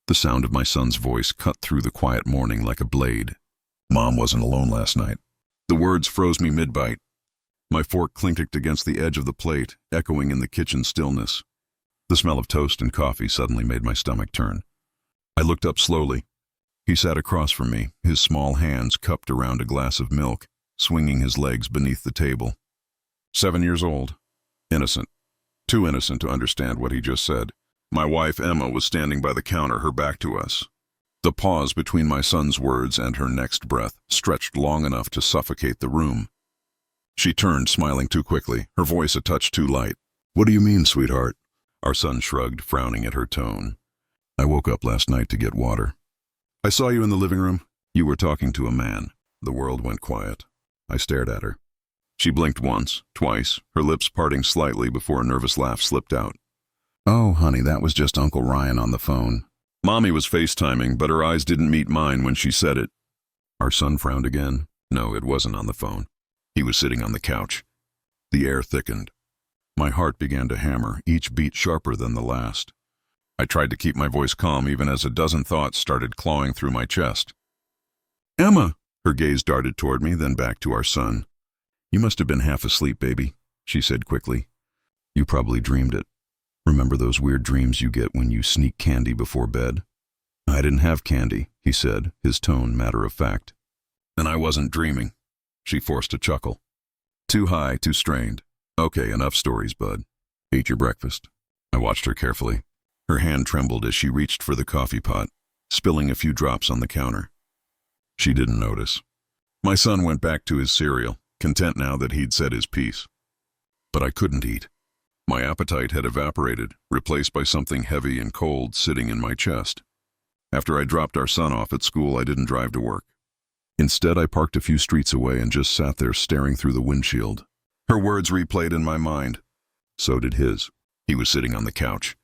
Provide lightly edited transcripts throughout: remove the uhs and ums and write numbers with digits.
The sound of my son's voice cut through the quiet morning like a blade. Mom wasn't alone last night. The words froze me mid-bite. My fork clinked against the edge of the plate, echoing in the kitchen stillness. The smell of toast and coffee suddenly made my stomach turn. I looked up slowly. He sat across from me, his small hands cupped around a glass of milk, swinging his legs beneath the table. 7 years old. Innocent. Too innocent to understand what he just said. My wife, Emma, was standing by the counter, her back to us. The pause between my son's words and her next breath stretched long enough to suffocate the room. She turned, smiling too quickly, her voice a touch too light. "What do you mean, sweetheart?" Our son shrugged, frowning at her tone. "I woke up last night to get water. I saw you in the living room. You were talking to a man." The world went quiet. I stared at her. She blinked once, twice, her lips parting slightly before a nervous laugh slipped out. "Oh, honey, that was just Uncle Ryan on the phone." Mommy was FaceTiming, but her eyes didn't meet mine when she said it. Our son frowned again. No, it wasn't on the phone. He was sitting on the couch. The air thickened. My heart began to hammer, each beat sharper than the last. I tried to keep my voice calm even as a dozen thoughts started clawing through my chest. "Emma!" Her gaze darted toward me, then back to our son. "You must have been half asleep, baby," she said quickly. "You probably dreamed it. Remember those weird dreams you get when you sneak candy before bed?" "I didn't have candy," he said, his tone matter of fact. "And I wasn't dreaming." She forced a chuckle. "Too high, too strained. Okay, enough stories, bud. Ate your breakfast?" I watched her carefully. Her hand trembled as she reached for the coffee pot, spilling a few drops on the counter. She didn't notice. My son went back to his cereal, content now that he'd said his piece. But I couldn't eat. My appetite had evaporated, replaced by something heavy and cold sitting in my chest. After I dropped our son off at school, I didn't drive to work. Instead, I parked a few streets away and just sat there staring through the windshield. Her words replayed in my mind. So did his. He was sitting on the couch.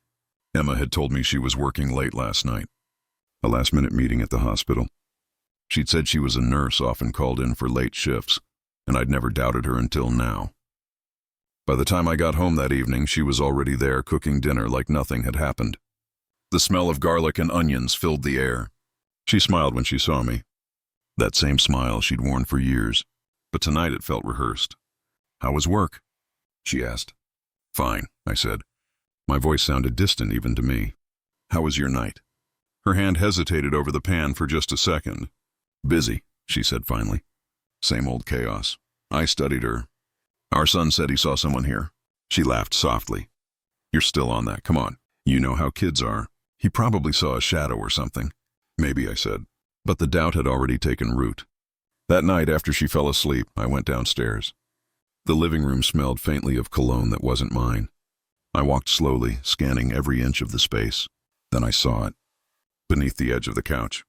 Emma had told me she was working late last night. A last-minute meeting at the hospital. She'd said she was a nurse often called in for late shifts, and I'd never doubted her until now. By the time I got home that evening, she was already there cooking dinner like nothing had happened. The smell of garlic and onions filled the air. She smiled when she saw me. That same smile she'd worn for years, but tonight it felt rehearsed. "How was work?" she asked. "Fine," I said. My voice sounded distant even to me. "How was your night?" Her hand hesitated over the pan for just a second. "Busy," she said finally. "Same old chaos." I studied her. "Our son said he saw someone here." She laughed softly. "You're still on that, come on. You know how kids are. He probably saw a shadow or something." "Maybe," I said. But the doubt had already taken root. That night, after she fell asleep, I went downstairs. The living room smelled faintly of cologne that wasn't mine. I walked slowly, scanning every inch of the space. Then I saw it. Beneath the edge of the couch.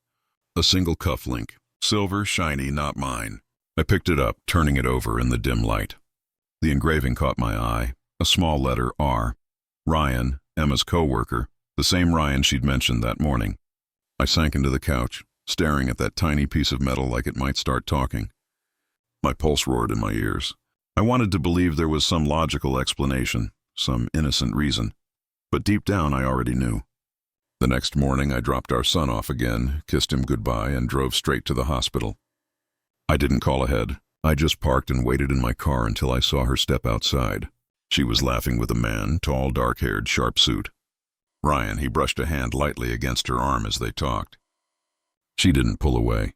A single cufflink. Silver, shiny, not mine. I picked it up, turning it over in the dim light. The engraving caught my eye. A small letter R. Ryan, Emma's co-worker, the same Ryan she'd mentioned that morning. I sank into the couch, staring at that tiny piece of metal like it might start talking. My pulse roared in my ears. I wanted to believe there was some logical explanation, some innocent reason, but deep down I already knew. The next morning I dropped our son off again, kissed him goodbye, and drove straight to the hospital. I didn't call ahead. I just parked and waited in my car until I saw her step outside. She was laughing with a man, tall, dark-haired, sharp suit. Ryan, he brushed a hand lightly against her arm as they talked. She didn't pull away.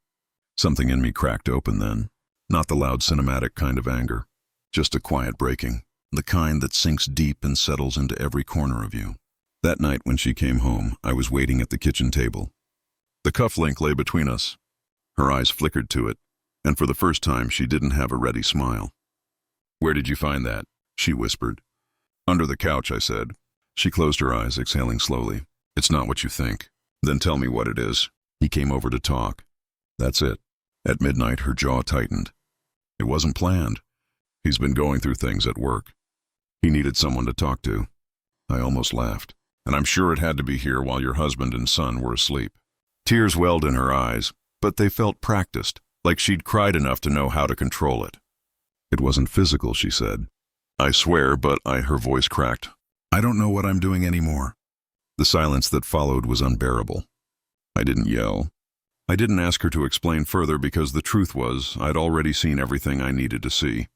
Something in me cracked open then. Not the loud cinematic kind of anger. Just a quiet breaking. The kind that sinks deep and settles into every corner of you. That night when she came home, I was waiting at the kitchen table. The cufflink lay between us. Her eyes flickered to it, and for the first time she didn't have a ready smile. "Where did you find that?" she whispered. "Under the couch," I said. She closed her eyes, exhaling slowly. "It's not what you think." "Then tell me what it is." He came over to talk. That's it. At midnight, her jaw tightened. It wasn't planned. He's been going through things at work. He needed someone to talk to. I almost laughed. "And I'm sure it had to be here while your husband and son were asleep." Tears welled in her eyes, but they felt practiced, like she'd cried enough to know how to control it. "It wasn't physical," she said. "I swear," but her voice cracked. "I don't know what I'm doing anymore." The silence that followed was unbearable. I didn't yell. I didn't ask her to explain further because the truth was I'd already seen everything I needed to see.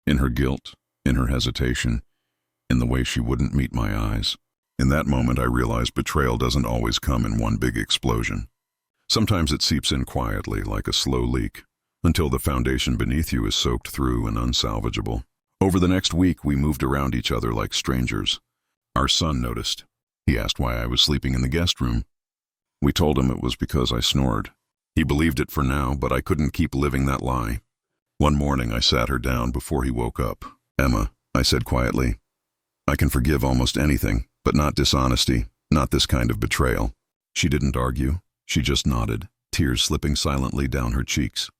In her guilt, in her hesitation, in the way she wouldn't meet my eyes. In that moment I realized betrayal doesn't always come in one big explosion. Sometimes it seeps in quietly like a slow leak, until the foundation beneath you is soaked through and unsalvageable. Over the next week we moved around each other like strangers. Our son noticed. He asked why I was sleeping in the guest room. We told him it was because I snored. He believed it for now, but I couldn't keep living that lie. One morning I sat her down before he woke up. "Emma," I said quietly, "I can forgive almost anything, but not dishonesty, not this kind of betrayal." She didn't argue. She just nodded, tears slipping silently down her cheeks.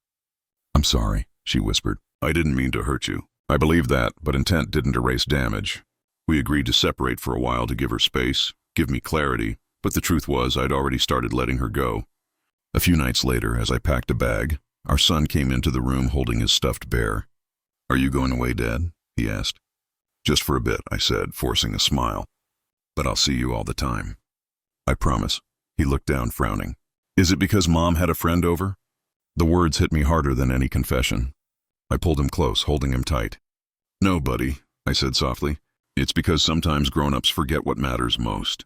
"I'm sorry," she whispered. "I didn't mean to hurt you. I believe that, but intent didn't erase damage. We agreed to separate for a while to give her space, give me clarity, but the truth was I'd already started letting her go." A few nights later, as I packed a bag, our son came into the room holding his stuffed bear. "Are you going away, Dad?" he asked. "Just for a bit," I said, forcing a smile. "But I'll see you all the time." "I promise." He looked down, frowning. "Is it because Mom had a friend over?" The words hit me harder than any confession. I pulled him close, holding him tight. "No, buddy," I said softly. "It's because sometimes grown-ups forget what matters most.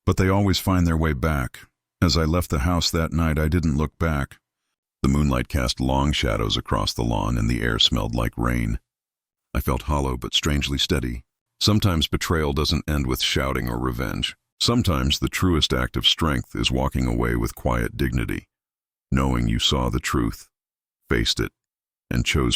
But they always find their way back. As I left the house that night, I didn't look back. The moonlight cast long shadows across the lawn and the air smelled like rain. I felt hollow but strangely steady. Sometimes betrayal doesn't end with shouting or revenge. Sometimes the truest act of strength is walking away with quiet dignity, knowing you saw the truth, faced it, and chose